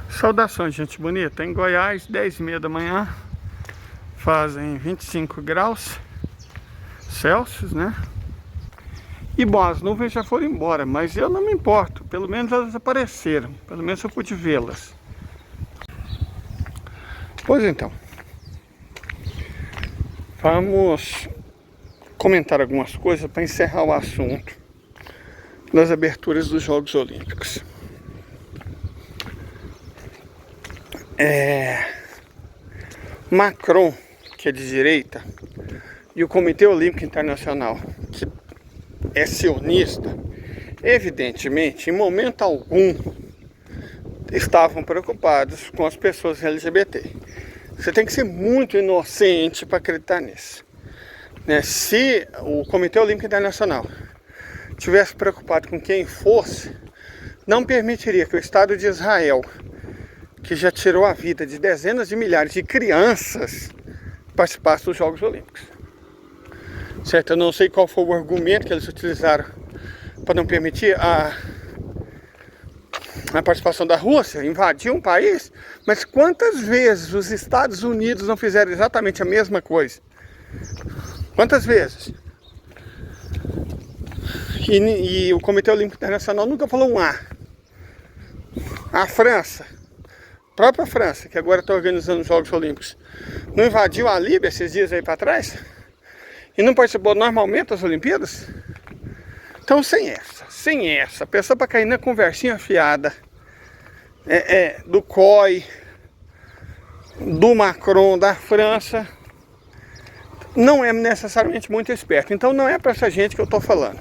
Saudações, gente bonita. Em Goiás, 10h30 da manhã, fazem 25 graus Celsius, né? E bom, as nuvens já foram embora, mas eu não me importo. Pelo menos elas apareceram, pelo menos eu pude vê-las. Pois então, vamos comentar algumas coisas para encerrar o assunto das aberturas dos Jogos Olímpicos. Macron, que é de direita, e o Comitê Olímpico Internacional, que é sionista, evidentemente, em momento algum, estavam preocupados com as pessoas LGBT. Você tem que ser muito inocente para acreditar nisso, né? Se o Comitê Olímpico Internacional tivesse preocupado com quem fosse, não permitiria que o Estado de Israel, que já tirou a vida de dezenas de milhares de crianças, participasse dos Jogos Olímpicos. Certo? Eu não sei qual foi o argumento que eles utilizaram para não permitir a participação da Rússia, invadir um país, mas quantas vezes os Estados Unidos não fizeram exatamente a mesma coisa? Quantas vezes? E o Comitê Olímpico Internacional nunca falou um A. A França, a própria França, que agora está organizando os Jogos Olímpicos, não invadiu a Líbia esses dias aí para trás? E não participou normalmente das Olimpíadas? Então, sem essa, a pessoa para cair na conversinha fiada do COI, do Macron, da França, não é necessariamente muito esperto. Então, não é para essa gente que eu estou falando.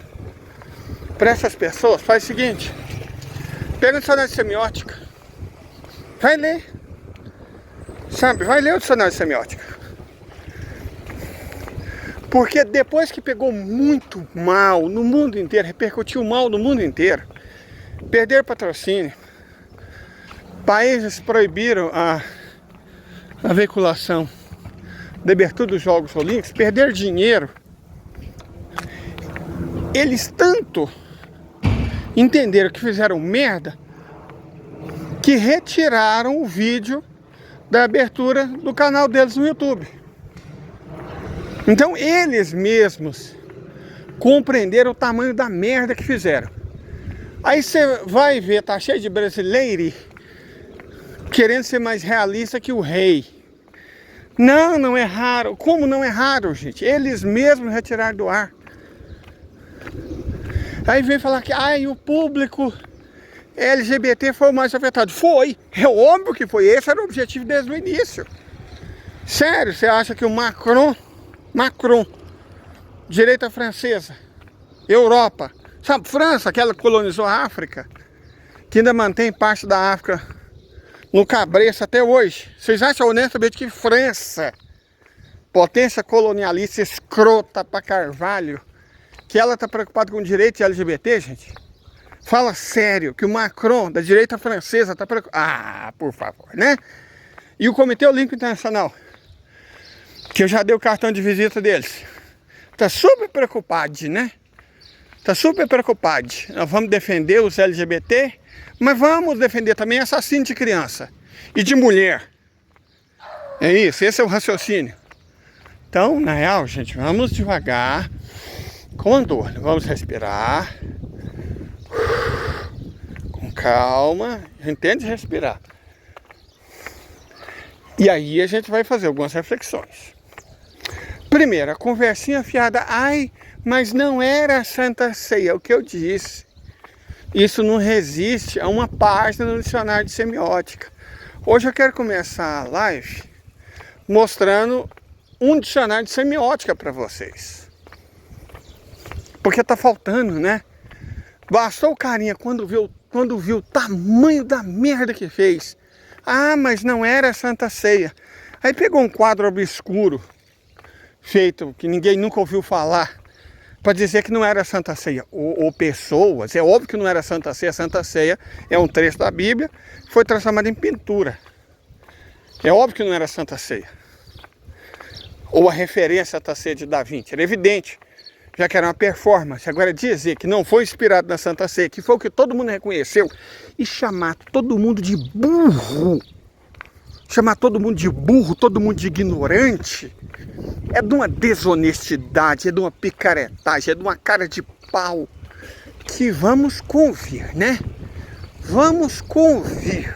Para essas pessoas, faz o seguinte: pega o dicionário de semiótica, vai ler, sabe? Vai ler o dicionário de semiótica. Porque depois que pegou muito mal no mundo inteiro, repercutiu mal no mundo inteiro, perderam patrocínio, países proibiram a veiculação da abertura dos Jogos Olímpicos, perderam dinheiro, eles tanto entenderam que fizeram merda, que retiraram o vídeo da abertura do canal deles no YouTube. Então eles mesmos compreenderam o tamanho da merda que fizeram. Aí você vai ver, tá cheio de brasileiro querendo ser mais realista que o rei. Não, não é raro. Como não é raro, gente? Eles mesmos retiraram do ar. Aí vem falar que o público LGBT foi o mais afetado. Foi, é óbvio que foi. Esse era o objetivo desde o início. Sério, você acha que o Macron, direita francesa, Europa, sabe, França, aquela que colonizou a África, que ainda mantém parte da África no cabresto até hoje. Vocês acham honestamente que França, potência colonialista escrota pra carvalho, que ela tá preocupada com direitos LGBT, gente? Fala sério que o Macron, da direita francesa, tá preocupado. Por favor, né? E o Comitê Olímpico Internacional, que eu já dei o cartão de visita deles, tá super preocupado, né? Tá super preocupado. Nós vamos defender os LGBT, mas vamos defender também assassino de criança e de mulher. É isso, esse é o raciocínio. Então, na real, gente, vamos devagar, com andor, vamos respirar, com calma, entende respirar. E aí a gente vai fazer algumas reflexões. Primeiro, a conversinha fiada, mas não era a Santa Ceia, o que eu disse. Isso não resiste a uma página do dicionário de semiótica. Hoje eu quero começar a live mostrando um dicionário de semiótica para vocês. Porque tá faltando, né? Bastou o carinha quando viu o tamanho da merda que fez. Mas não era a Santa Ceia. Aí pegou um quadro obscuro, feito que ninguém nunca ouviu falar, para dizer que não era Santa Ceia, ou pessoas. É óbvio que não era Santa Ceia. Santa Ceia é um trecho da Bíblia, foi transformado em pintura. É óbvio que não era Santa Ceia. Ou a referência à Santa Ceia de Da Vinci. Era evidente já que era uma performance. Agora dizer que não foi inspirado na Santa Ceia, que foi o que todo mundo reconheceu, e chamar todo mundo de burro, chamar todo mundo de burro, todo mundo de ignorante, é de uma desonestidade, é de uma picaretagem, é de uma cara de pau, que vamos convir, né? Vamos convir.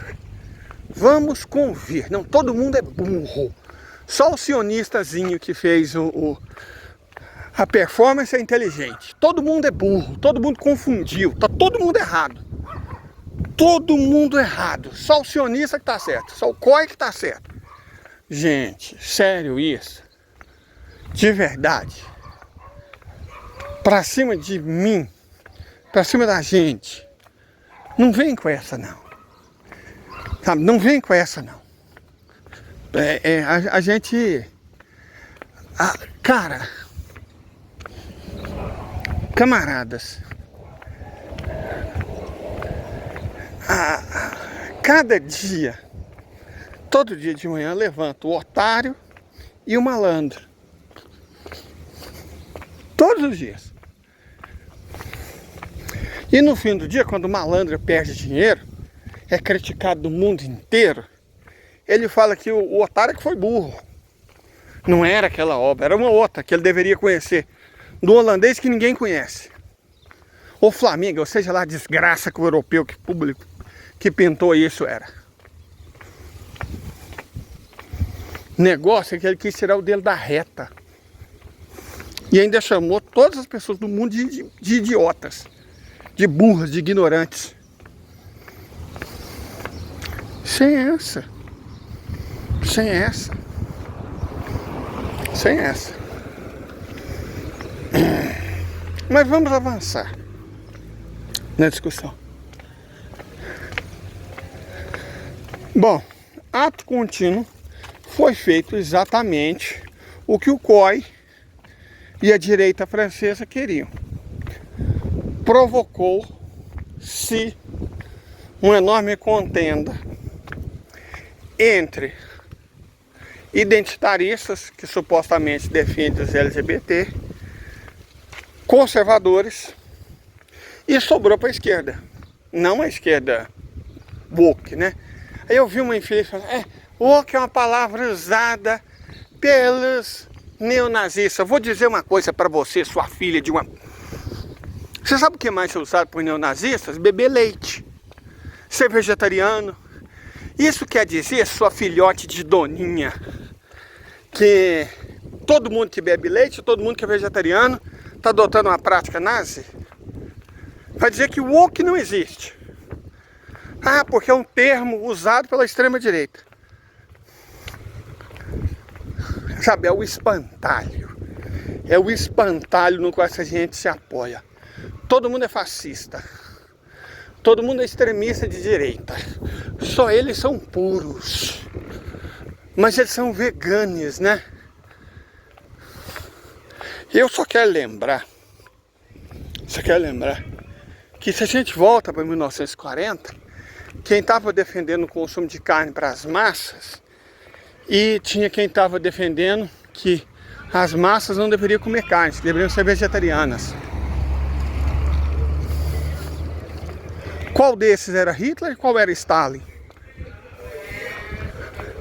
Vamos convir. Não, todo mundo é burro. Só o sionistazinho que fez a performance é inteligente. Todo mundo é burro, todo mundo confundiu, tá todo mundo errado. Todo mundo errado. Só o sionista que tá certo, só o COI que tá certo. Gente, sério isso? De verdade. Pra cima de mim, pra cima da gente. Não vem com essa não. Sabe, não vem com essa não. A gente... cara... Camaradas, cada dia, todo dia de manhã, levanta o otário e o malandro. Todos os dias. E no fim do dia, quando o malandro perde dinheiro, é criticado do mundo inteiro, ele fala que o otário que foi burro. Não era aquela obra, era uma outra que ele deveria conhecer. Do holandês que ninguém conhece. O Flamengo, ou seja lá a desgraça que o europeu, que público que pintou isso era. Negócio é que ele quis tirar o dele da reta. E ainda chamou todas as pessoas do mundo de idiotas, de burras, de ignorantes. Sem essa. Sem essa. Sem essa. Mas vamos avançar na discussão. Bom, ato contínuo foi feito exatamente o que o COI e a direita francesa queriam. Provocou-se uma enorme contenda entre identitaristas, que supostamente defendem os LGBT, conservadores, e sobrou para a esquerda. Não a esquerda woke, né? Aí eu vi uma infeliz falando, woke é uma palavra usada pelos neonazistas. Vou dizer uma coisa para você, sua filha de uma... Você sabe o que mais é usado por neonazistas? Beber leite, ser vegetariano. Isso quer dizer, sua filhote de doninha, que todo mundo que bebe leite, todo mundo que é vegetariano, está adotando uma prática nazi? Vai dizer que o woke não existe. Porque é um termo usado pela extrema direita. Sabe, é o espantalho. É o espantalho no qual essa gente se apoia. Todo mundo é fascista. Todo mundo é extremista de direita. Só eles são puros. Mas eles são veganos, né? Eu só quero lembrar que se a gente volta para 1940, quem estava defendendo o consumo de carne para as massas, e tinha quem estava defendendo que as massas não deveriam comer carne, que deveriam ser vegetarianas. Qual desses era Hitler e qual era Stalin?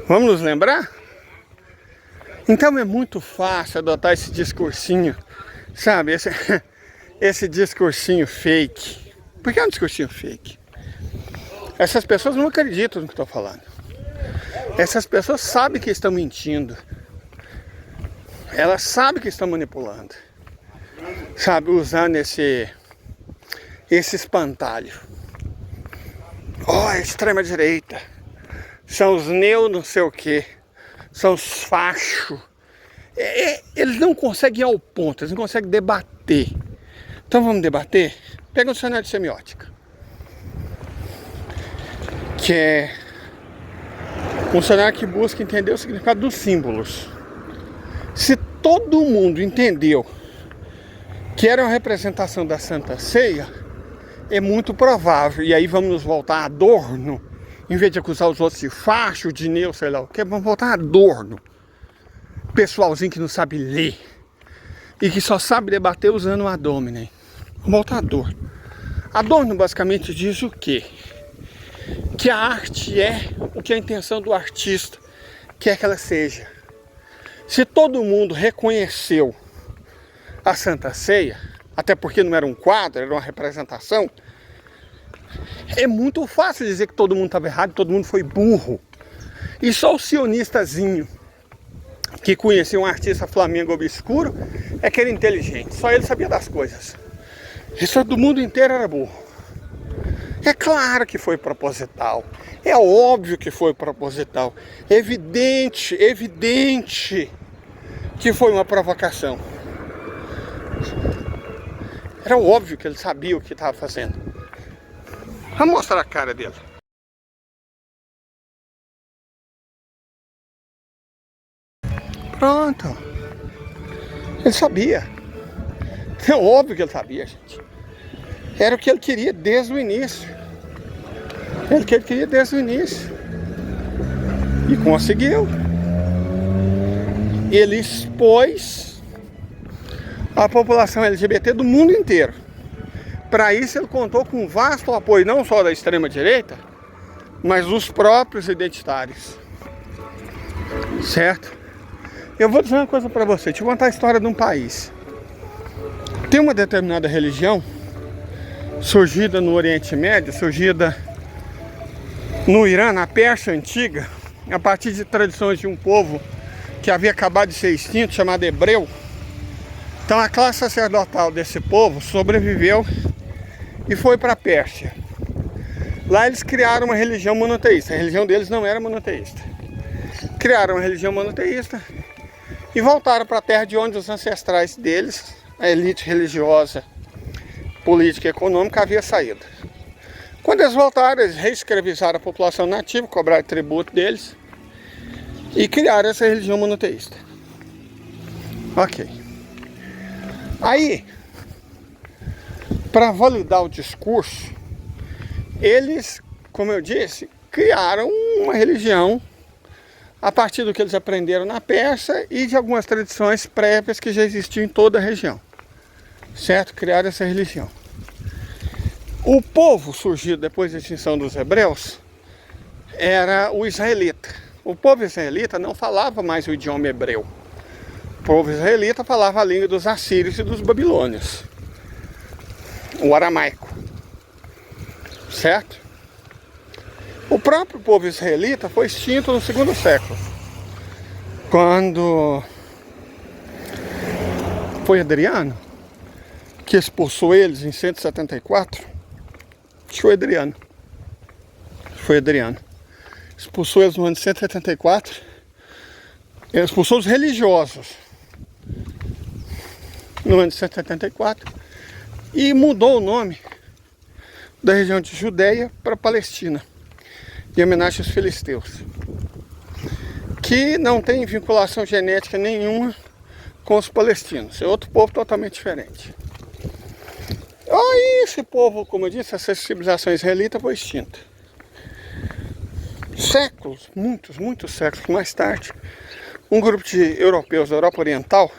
Vamos nos lembrar? Então é muito fácil adotar esse discursinho, sabe? Esse discursinho fake. Por que é um discursinho fake? Essas pessoas não acreditam no que estou falando. Essas pessoas sabem que estão mentindo. Elas sabem que estão manipulando. Sabe, usando esse espantalho. A extrema direita. São os neo não sei o que. São os fachos. Eles não conseguem ir ao ponto, eles não conseguem debater. Então vamos debater? Pega um dicionário de semiótica, que é um dicionário que busca entender o significado dos símbolos. Se todo mundo entendeu que era uma representação da Santa Ceia, é muito provável, e aí vamos nos voltar a Adorno, em vez de acusar os outros de facho, de neo, sei lá o que, vamos voltar a Adorno. Pessoalzinho que não sabe ler. e que só sabe debater usando o ad hominem. Vamos voltar à dor. Adorno basicamente diz o quê? Que a arte é o que a intenção do artista quer que ela seja. Se todo mundo reconheceu a Santa Ceia, até porque não era um quadro, era uma representação, é muito fácil dizer que todo mundo estava errado, todo mundo foi burro. E só o sionistazinho que conhecia um artista flamengo obscuro é que era inteligente, só ele sabia das coisas. Isso do mundo inteiro era burro. É claro que foi proposital, é óbvio que foi proposital, evidente que foi uma provocação. Era óbvio que ele sabia o que estava fazendo. Vamos mostrar a cara dele. Pronto. Ele sabia. É óbvio que ele sabia, gente. Era o que ele queria desde o início. Era o que ele queria desde o início. E conseguiu. Ele expôs a população LGBT do mundo inteiro. Para isso ele contou com um vasto apoio, não só da extrema-direita, mas dos próprios identitários. Certo? Eu vou dizer uma coisa para você. Deixa eu contar a história de um país. Tem uma determinada religião surgida no Oriente Médio, surgida no Irã, na Pérsia antiga, a partir de tradições de um povo que havia acabado de ser extinto, chamado hebreu. Então a classe sacerdotal desse povo sobreviveu e foi para a Pérsia. Lá eles criaram uma religião monoteísta. A religião deles não era monoteísta. Criaram uma religião monoteísta e voltaram para a terra de onde os ancestrais deles, a elite religiosa, política e econômica, havia saído. Quando eles voltaram, eles reescravizaram a população nativa, cobraram tributo deles e criaram essa religião monoteísta. Ok. Aí, para validar o discurso, eles, como eu disse, criaram uma religião a partir do que eles aprenderam na Pérsia e de algumas tradições prévias que já existiam em toda a região. Certo? Criaram essa religião. O povo surgido depois da extinção dos hebreus era o israelita. O povo israelita não falava mais o idioma hebreu. O povo israelita falava a língua dos assírios e dos babilônios, o aramaico. Certo? O próprio povo israelita foi extinto no segundo século, quando foi Adriano que expulsou eles em 174. Acho que foi Adriano. Foi Adriano. Expulsou eles no ano de 174. Ele expulsou os religiosos no ano de 174 e mudou o nome da região de Judeia para Palestina, em homenagem aos filisteus, que não tem vinculação genética nenhuma com os palestinos. É outro povo totalmente diferente. Aí esse povo, como eu disse, essa civilização israelita foi extinta. Séculos, muitos séculos mais tarde, um grupo de europeus da Europa Oriental,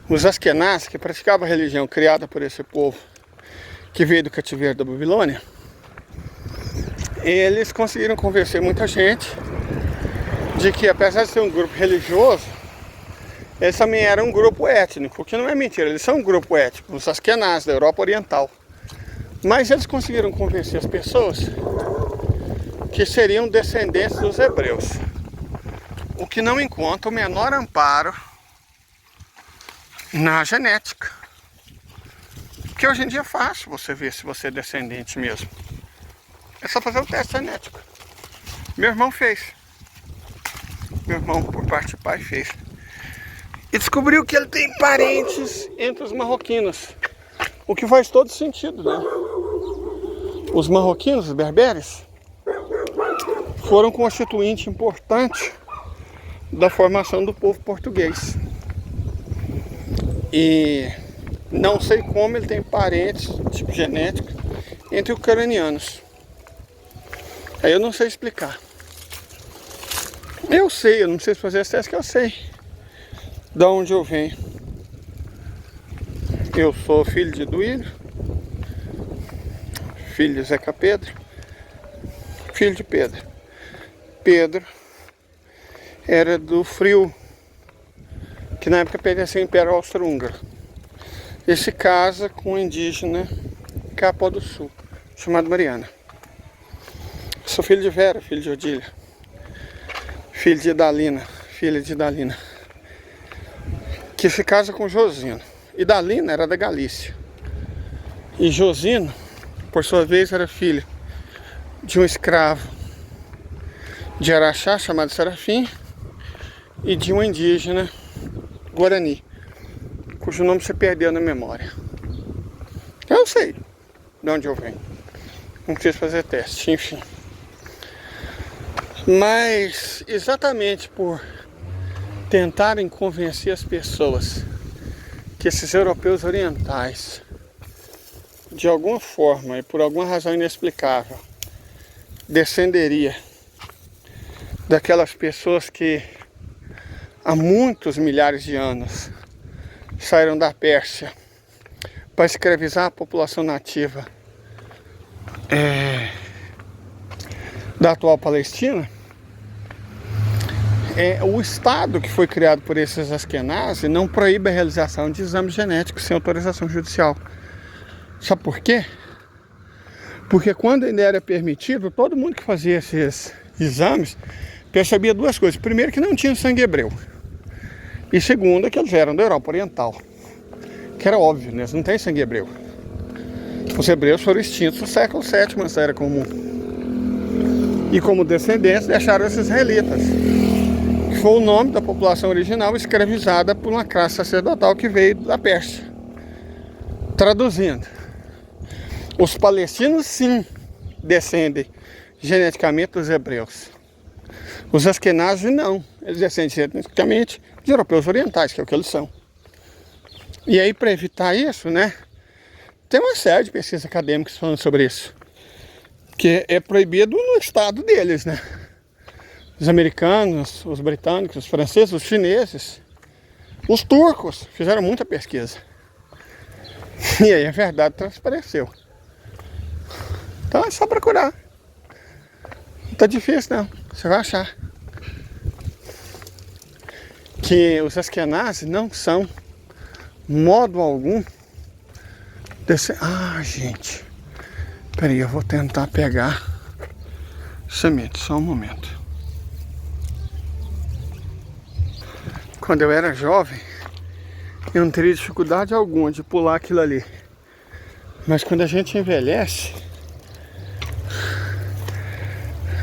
os Askenazes, que praticavam a religião criada por esse povo que veio do cativeiro da Babilônia, eles conseguiram convencer muita gente de que, apesar de ser um grupo religioso, eles também eram um grupo étnico, que não é mentira, eles são um grupo étnico, os Askenazes da Europa Oriental. Mas eles conseguiram convencer as pessoas que seriam descendentes dos hebreus, o que não encontra o menor amparo na genética. Porque hoje em dia é fácil você ver se você é descendente mesmo. É só fazer o teste genético. Meu irmão fez. Meu irmão, por parte de pai, fez. E descobriu que ele tem parentes entre os marroquinos. O que faz todo sentido, né? Os marroquinos, os berberes, foram constituinte importante da formação do povo português. E não sei como ele tem parentes, tipo genético, entre ucranianos. Aí eu não sei explicar. Eu não sei se fazer esse teste, que eu sei de onde eu venho. Eu sou filho de Duílio, filho de Zeca Pedro, filho de Pedro. Pedro era do Frio, que na época pertencia ao Império Austro-Húngaro. Ele se casa com um indígena Capó do Sul, chamado Mariana. Sou filho de Vera, filho de Odília, filho de Dalina, filha de Dalina, que se casa com Josino. E Dalina era da Galícia. E Josino, por sua vez, era filho de um escravo de Araxá, chamado Serafim, e de um indígena Guarani, cujo nome se perdeu na memória. Eu sei de onde eu venho. Não preciso fazer teste, enfim. Mas exatamente por tentarem convencer as pessoas que esses europeus orientais, de alguma forma e por alguma razão inexplicável, descenderia daquelas pessoas que há muitos milhares de anos saíram da Pérsia para escravizar a população nativa da atual Palestina. O Estado que foi criado por esses Askenazi não proíbe a realização de exames genéticos sem autorização judicial. Sabe por quê? Porque quando ainda era permitido, todo mundo que fazia esses exames percebia duas coisas. Primeiro, que não tinha sangue hebreu. E segundo, que eles eram da Europa Oriental. Que era óbvio, né? Eles não têm sangue hebreu. Os hebreus foram extintos no século VII, antes da Era Comum. E como descendentes deixaram os israelitas, que foi o nome da população original escravizada por uma classe sacerdotal que veio da Pérsia. Traduzindo, os palestinos sim descendem geneticamente dos hebreus. Os Askenazi não, eles descendem geneticamente de europeus orientais, que é o que eles são. E aí, para evitar isso, né, tem uma série de pesquisas acadêmicas falando sobre isso, que é proibido no estado deles, né? Os americanos, os britânicos, os franceses, os chineses, os turcos fizeram muita pesquisa. E aí a verdade transpareceu. Então é só procurar. Não tá difícil não, você vai achar. Que os Askenazi não são, modo algum, desse... Ah, gente, peraí, eu vou tentar pegar semente, só um momento. Quando eu era jovem, eu não teria dificuldade alguma de pular aquilo ali. Mas quando a gente envelhece...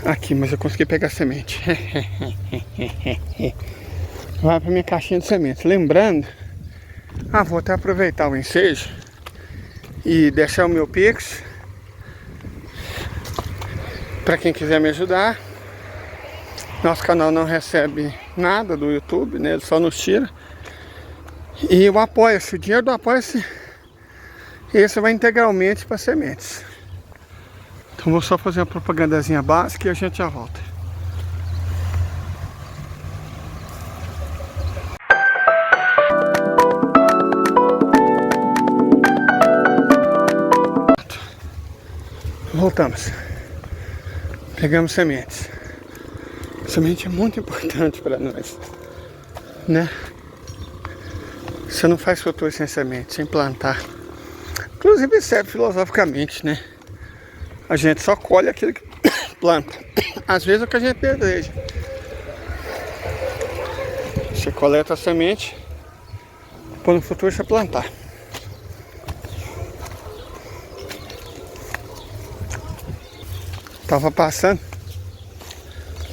Aqui, mas eu consegui pegar semente. Vai para minha caixinha de semente. Lembrando, vou até aproveitar o ensejo e deixar o meu Pix para quem quiser me ajudar. Nosso canal não recebe nada do YouTube, né? Ele só nos tira. E o Apoia-se, o dinheiro do Apoia-se, esse vai integralmente para sementes. Então vou só fazer uma propagandazinha básica e a gente já volta. Voltamos. Pegamos sementes. Semente é muito importante para nós, né? Você não faz futuro sem semente, sem plantar. Inclusive serve filosoficamente, né? A gente só colhe aquilo que planta. Às vezes é o que a gente deseja. Você coleta a semente, para no futuro você plantar. Tava passando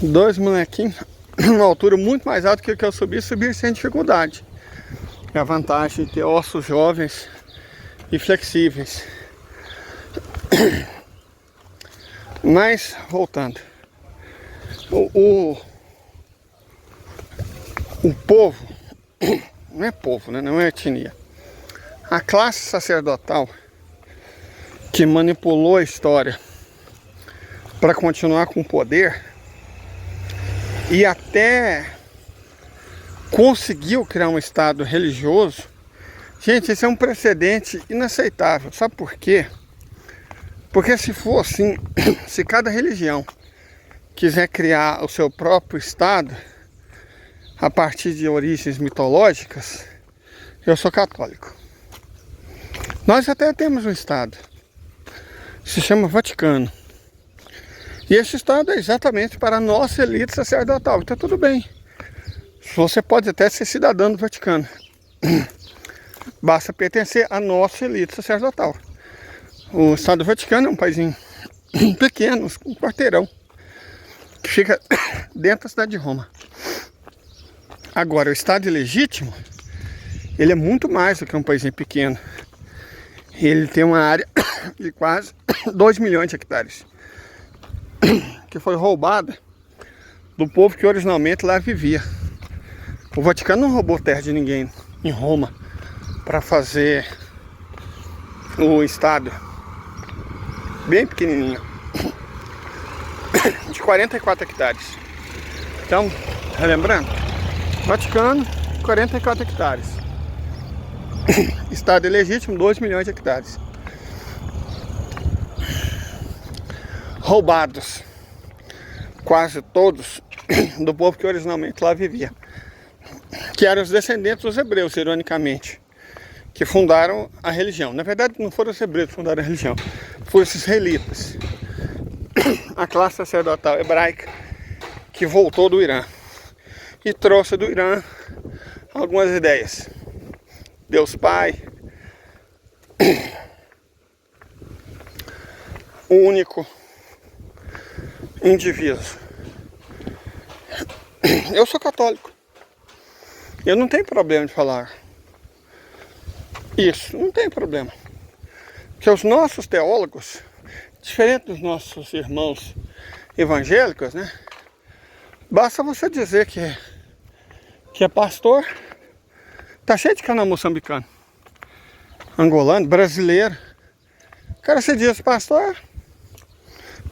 dois molequinhos numa altura muito mais alta que o que eu subi sem dificuldade. É a vantagem de ter ossos jovens e flexíveis. Mas, voltando, o povo, não é povo, né? Não é etnia, a classe sacerdotal que manipulou a história para continuar com o poder e até conseguiu criar um estado religioso Gente, esse é um precedente inaceitável. Sabe por quê? Porque se for assim, se cada religião quiser criar o seu próprio estado a partir de origens mitológicas, eu sou católico. Nós até temos um estado, se chama Vaticano. E esse estado é exatamente para a nossa elite sacerdotal. Então tudo bem. Você pode até ser cidadão do Vaticano. Basta pertencer à nossa elite sacerdotal. O estado do Vaticano é um paísinho pequeno, um quarteirão, que fica dentro da cidade de Roma. Agora, o estado ilegítimo, ele é muito mais do que um paísinho pequeno. Ele tem uma área de quase 2 milhões de hectares, que foi roubada do povo que originalmente lá vivia. O Vaticano não roubou terra de ninguém em Roma para fazer o estádio bem pequenininho, de 44 hectares. Então, relembrando, Vaticano, 44 hectares. Estado ilegítimo, 2 milhões de hectares. Roubados quase todos do povo que originalmente lá vivia, que eram os descendentes dos hebreus, ironicamente, que fundaram a religião. Na verdade, não foram os hebreus que fundaram a religião, foram os israelitas, a classe sacerdotal hebraica que voltou do Irã e trouxe do Irã algumas ideias. Deus Pai, único, indiviso. Eu sou católico. Eu não tenho problema de falar isso, não tem problema. Porque os nossos teólogos, diferente dos nossos irmãos evangélicos, né? Basta você dizer que é pastor. Tá cheio de canal moçambicano, angolano, brasileiro. O cara se diz pastor,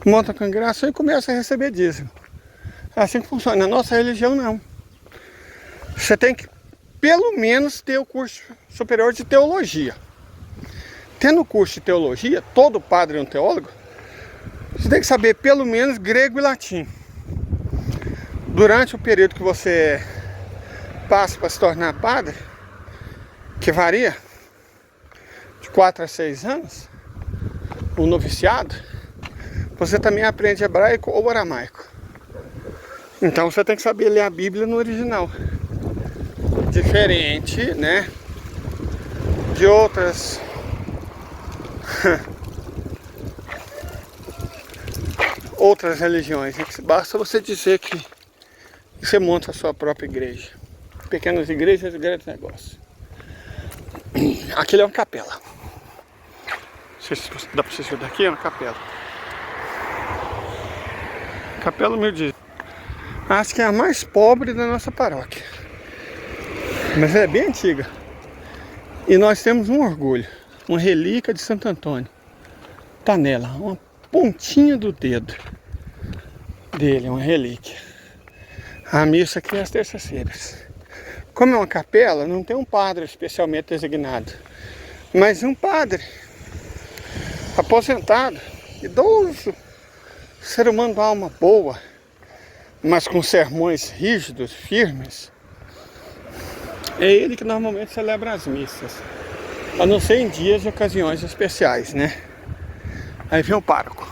monta a congregação e começa a receber dízimo. É assim que funciona. Na nossa religião, não. Você tem que, pelo menos, ter o curso superior de teologia. Tendo o curso de teologia, todo padre é um teólogo, você tem que saber pelo menos grego e latim. Durante o período que você passa para se tornar padre, que varia de 4 a 6 anos, o noviciado, você também aprende hebraico ou aramaico. Então você tem que saber ler a Bíblia no original. Diferente, né, de outras outras religiões. Basta você dizer que você monta a sua própria igreja. Pequenas igrejas e grandes negócios. Aquilo é uma capela. Não sei se dá pra você ver daqui, é uma capela. Capela humilde. Acho que é a mais pobre da nossa paróquia. Mas ela é bem antiga. E nós temos um orgulho. Uma relíquia de Santo Antônio. Tá nela, uma pontinha do dedo dele, uma relíquia. A missa aqui é às terças-feiras. Como é uma capela, não tem um padre especialmente designado, mas um padre aposentado, idoso, ser humano de alma boa, mas com sermões rígidos, firmes. É ele que normalmente celebra as missas, a não ser em dias e ocasiões especiais, né? Aí vem o pároco.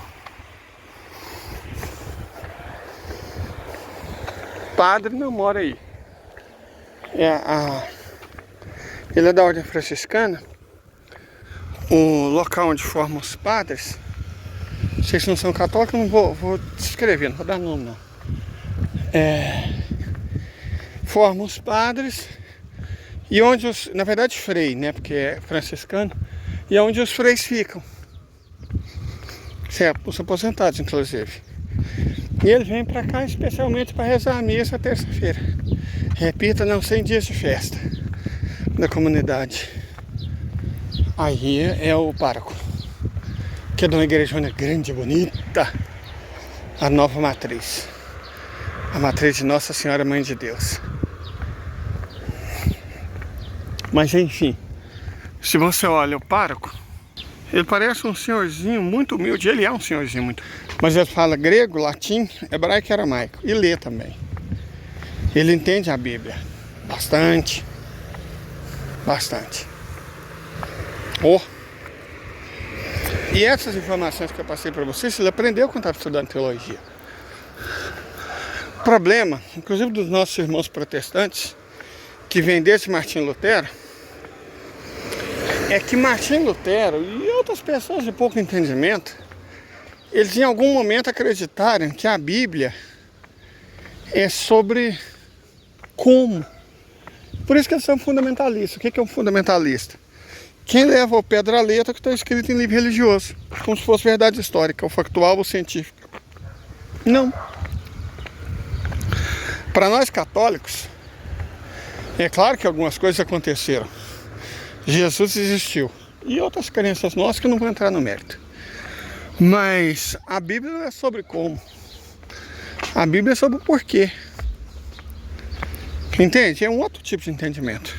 Padre não mora aí. Ele é da ordem franciscana. O local onde formam os padres, vocês não são católicos, não vou descrever, não vou dar nome não. Formam os padres e onde na verdade frei, né, porque é franciscano, e é onde os freis ficam. Os aposentados, inclusive. E eles vêm para cá especialmente para rezar a missa terça-feira. Repita, não 100 dias de festa da comunidade. Aí é o pároco, que é de uma igrejona grande, bonita, a Nova Matriz, a matriz de Nossa Senhora Mãe de Deus. Mas enfim, Se você olha o pároco, ele parece um senhorzinho muito humilde. Ele é um senhorzinho muito. Mas ele fala grego, latim, hebraico e aramaico. E lê também. Ele entende a Bíblia. Bastante. Bastante. Oh. E essas informações que eu passei para vocês, ele aprendeu quando estava estudando teologia. O problema, inclusive dos nossos irmãos protestantes, que vem desde Martinho Lutero, é que Martinho Lutero e outras pessoas de pouco entendimento, eles em algum momento acreditaram que a Bíblia é sobre como. Por isso que eles são fundamentalistas. O que é um fundamentalista? Quem leva ao pé da letra o que está escrito em livro religioso, como se fosse verdade histórica, ou factual ou científica. Não. Para nós católicos, é claro que algumas coisas aconteceram. Jesus existiu. E outras crenças nossas que eu não vou entrar no mérito. Mas a Bíblia não é sobre como. A Bíblia é sobre o porquê. Entende? É um outro tipo de entendimento.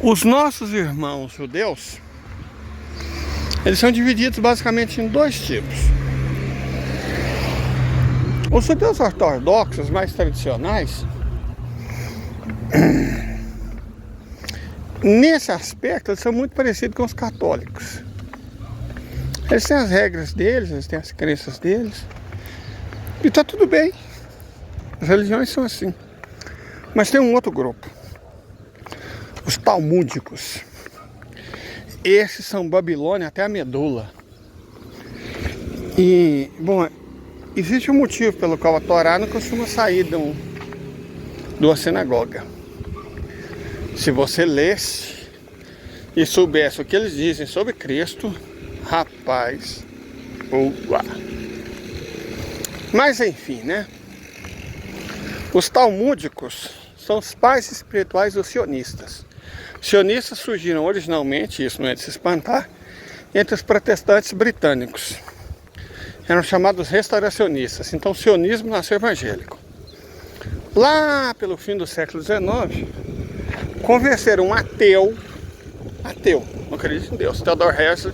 Os nossos irmãos judeus, eles são divididos basicamente em dois tipos. Os judeus ortodoxos mais tradicionais, nesse aspecto, eles são muito parecidos com os católicos. Eles têm as regras deles, eles têm as crenças deles. E está tudo bem. As religiões são assim. Mas tem um outro grupo. Os talmúdicos. Esses são Babilônia até a medula. E, bom, existe um motivo pelo qual a Torá não costuma sair de uma sinagoga. Se você lesse e soubesse o que eles dizem sobre Cristo, rapaz, uá. Mas enfim, né? Os talmúdicos são os pais espirituais dos sionistas. Os sionistas surgiram originalmente, isso não é de se espantar, entre os protestantes britânicos. Eram chamados restauracionistas. Então o sionismo nasceu evangélico. Lá pelo fim do século XIX, convenceram um ateu, não acredita em Deus, Theodor Herzl,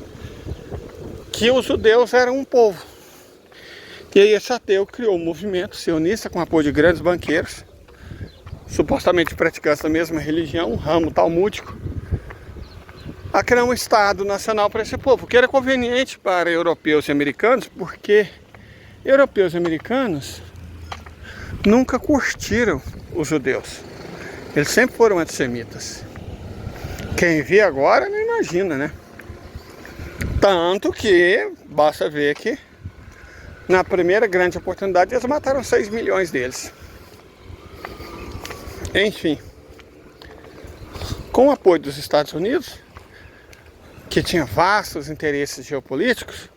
que os judeus eram um povo. E aí esse ateu criou um movimento sionista com apoio de grandes banqueiros, supostamente praticantes da mesma religião, um ramo talmúdico, a criar um Estado nacional para esse povo, que era conveniente para europeus e americanos, porque europeus e americanos nunca curtiram os judeus. Eles sempre foram antissemitas. Quem vê agora não imagina, né? Tanto que basta ver que na primeira grande oportunidade eles mataram 6 milhões deles. Enfim, com o apoio dos Estados Unidos, que tinha vastos interesses geopolíticos,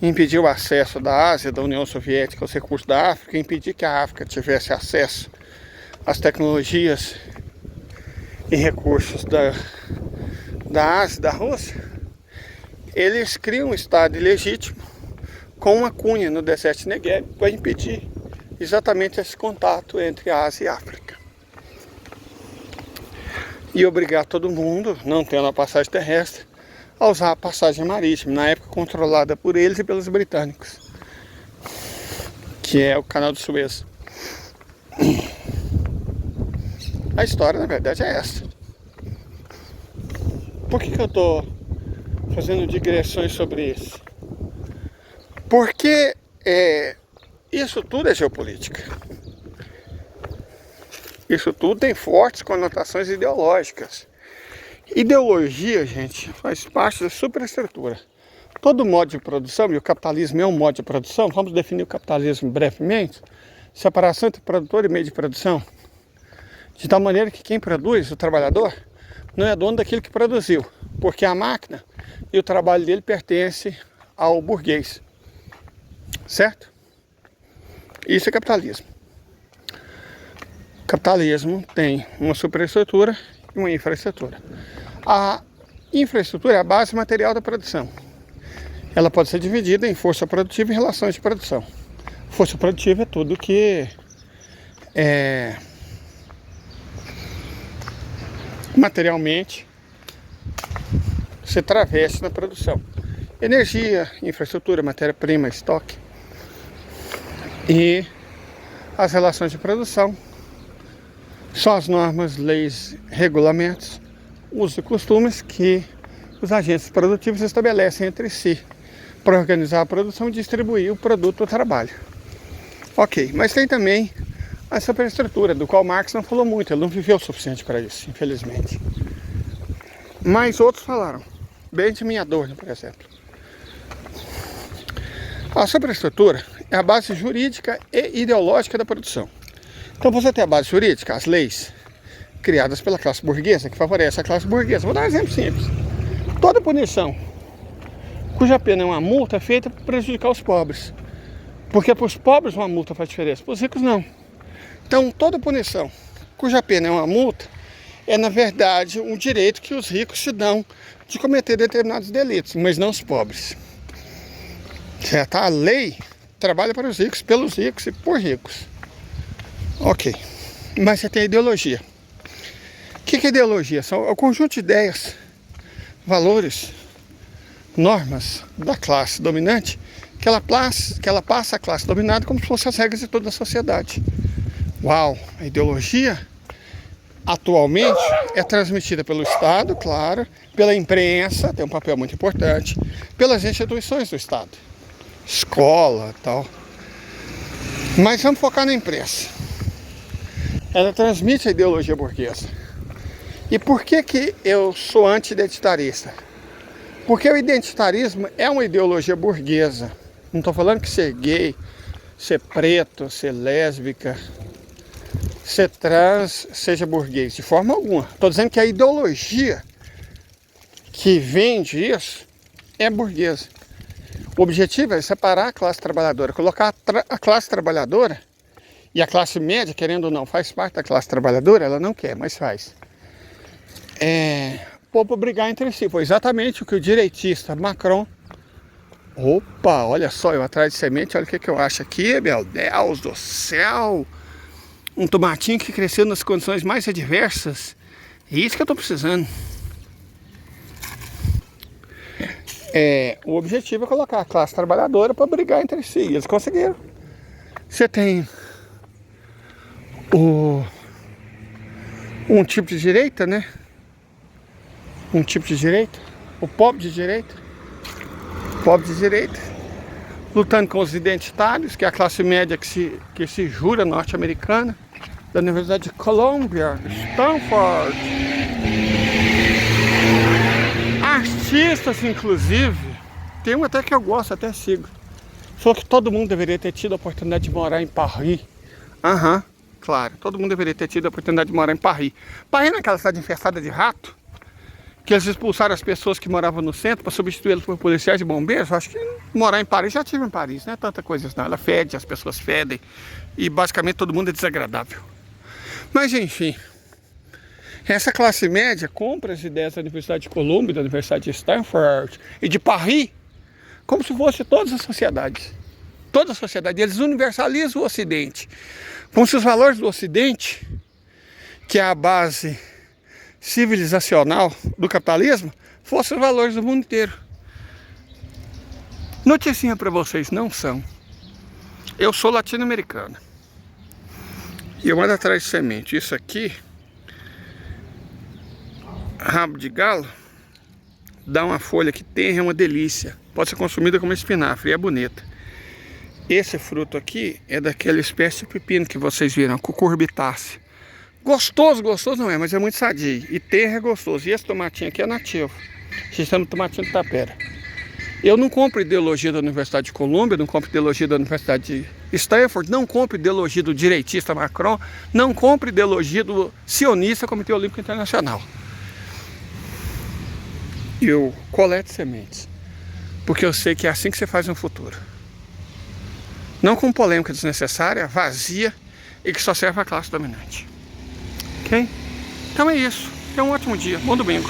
impediu o acesso da Ásia, da União Soviética aos recursos da África, impedir que a África tivesse acesso às tecnologias e recursos da Ásia e da Rússia. Eles criam um Estado ilegítimo com uma cunha no deserto de Negev para impedir exatamente esse contato entre a Ásia e a África. E obrigar todo mundo, não tendo a passagem terrestre, a usar a passagem marítima, na época controlada por eles e pelos britânicos, que é o Canal de Suez. A história, na verdade, é essa. Por que eu estou fazendo digressões sobre isso? Porque isso tudo é geopolítica. Isso tudo tem fortes conotações ideológicas. Ideologia, gente, faz parte da superestrutura. Todo modo de produção, e o capitalismo é um modo de produção, vamos definir o capitalismo brevemente, separação entre produtor e meio de produção, de tal maneira que quem produz, o trabalhador, não é dono daquilo que produziu, porque a máquina e o trabalho dele pertence ao burguês, certo? Isso é capitalismo. O capitalismo tem uma superestrutura e uma infraestrutura. A infraestrutura é a base material da produção. Ela pode ser dividida em força produtiva e relações de produção. Força produtiva é tudo que materialmente se traveste na produção. Energia, infraestrutura, matéria-prima, estoque. E as relações de produção são as normas, leis, regulamentos, usos e costumes que os agentes produtivos estabelecem entre si para organizar a produção e distribuir o produto ou trabalho. Ok, mas tem também a superestrutura, do qual Marx não falou muito, ele não viveu o suficiente para isso, infelizmente. Mas outros falaram, Benjamin Adorno, por exemplo. A superestrutura é a base jurídica e ideológica da produção. Então você tem a base jurídica, as leis criadas pela classe burguesa, que favorece a classe burguesa. Vou dar um exemplo simples. Toda punição cuja pena é uma multa é feita para prejudicar os pobres. Porque para os pobres uma multa faz diferença, para os ricos não. Então toda punição cuja pena é uma multa é na verdade um direito que os ricos se dão de cometer determinados delitos, mas não os pobres. Certo? A lei trabalha para os ricos, pelos ricos e por ricos. Ok, mas você tem a ideologia. O que é ideologia? São o conjunto de ideias, valores, normas da classe dominante que ela passa à classe dominada como se fossem as regras de toda a sociedade. Uau! A ideologia atualmente é transmitida pelo Estado, claro, pela imprensa, tem um papel muito importante, pelas instituições do Estado, escola e tal. Mas vamos focar na imprensa. Ela transmite a ideologia burguesa. E por que eu sou anti-identitarista? Porque o identitarismo é uma ideologia burguesa. Não estou falando que ser gay, ser preto, ser lésbica, ser trans seja burguês, de forma alguma. Estou dizendo que a ideologia que vende isso é burguesa. O objetivo é separar a classe trabalhadora, colocar a classe trabalhadora, e a classe média, querendo ou não, faz parte da classe trabalhadora, ela não quer, mas faz. Para brigar entre si. Foi exatamente o que o direitista Macron... Opa, olha só, eu atrás de semente, olha o que eu acho aqui, meu Deus do céu! Um tomatinho que cresceu nas condições mais adversas. É isso que eu estou precisando. O objetivo é colocar a classe trabalhadora para brigar entre si. E eles conseguiram. Você tem um tipo de direita, né? Um tipo de direita. O pobre de direita. Pobre de direita. Lutando com os identitários, que é a classe média que se jura norte-americana. Da Universidade de Columbia, Stanford. Artistas, inclusive, tem um até que eu gosto, até sigo. Falou que todo mundo deveria ter tido a oportunidade de morar em Paris. Claro, todo mundo deveria ter tido a oportunidade de morar em Paris. Paris não é aquela cidade infestada de rato, que eles expulsaram as pessoas que moravam no centro para substituí-las por policiais e bombeiros. Eu acho que morar em Paris, já tive em Paris, não é tanta coisa não. Ela fede, as pessoas fedem e basicamente todo mundo é desagradável. Mas enfim, essa classe média compra as ideias da Universidade de Columbia, da Universidade de Stanford e de Paris, como se fosse todas as sociedades. Toda a sociedade, eles universalizam o Ocidente. Como se os valores do Ocidente, que é a base civilizacional do capitalismo, fossem os valores do mundo inteiro. Noticinha para vocês, não são. Eu sou latino-americano. E eu ando atrás de semente. Isso aqui, rabo de galo, dá uma folha que tem, é uma delícia. Pode ser consumida como espinafre, e é bonita. Esse fruto aqui é daquela espécie de pepino que vocês viram, cucurbitácea. Gostoso não é, mas é muito sadio. E terra é gostoso. E esse tomatinho aqui é nativo. Se chama tomatinho de tapera. Eu não compro ideologia da Universidade de Columbia, não compro ideologia da Universidade de Stanford, não compro ideologia do direitista Macron, não compro ideologia do sionista Comitê Olímpico Internacional. Eu coleto sementes, porque eu sei que é assim que você faz no futuro. Não com polêmica desnecessária, vazia e que só serve à classe dominante. Ok? Então é isso. Tenha um ótimo dia. Bom domingo.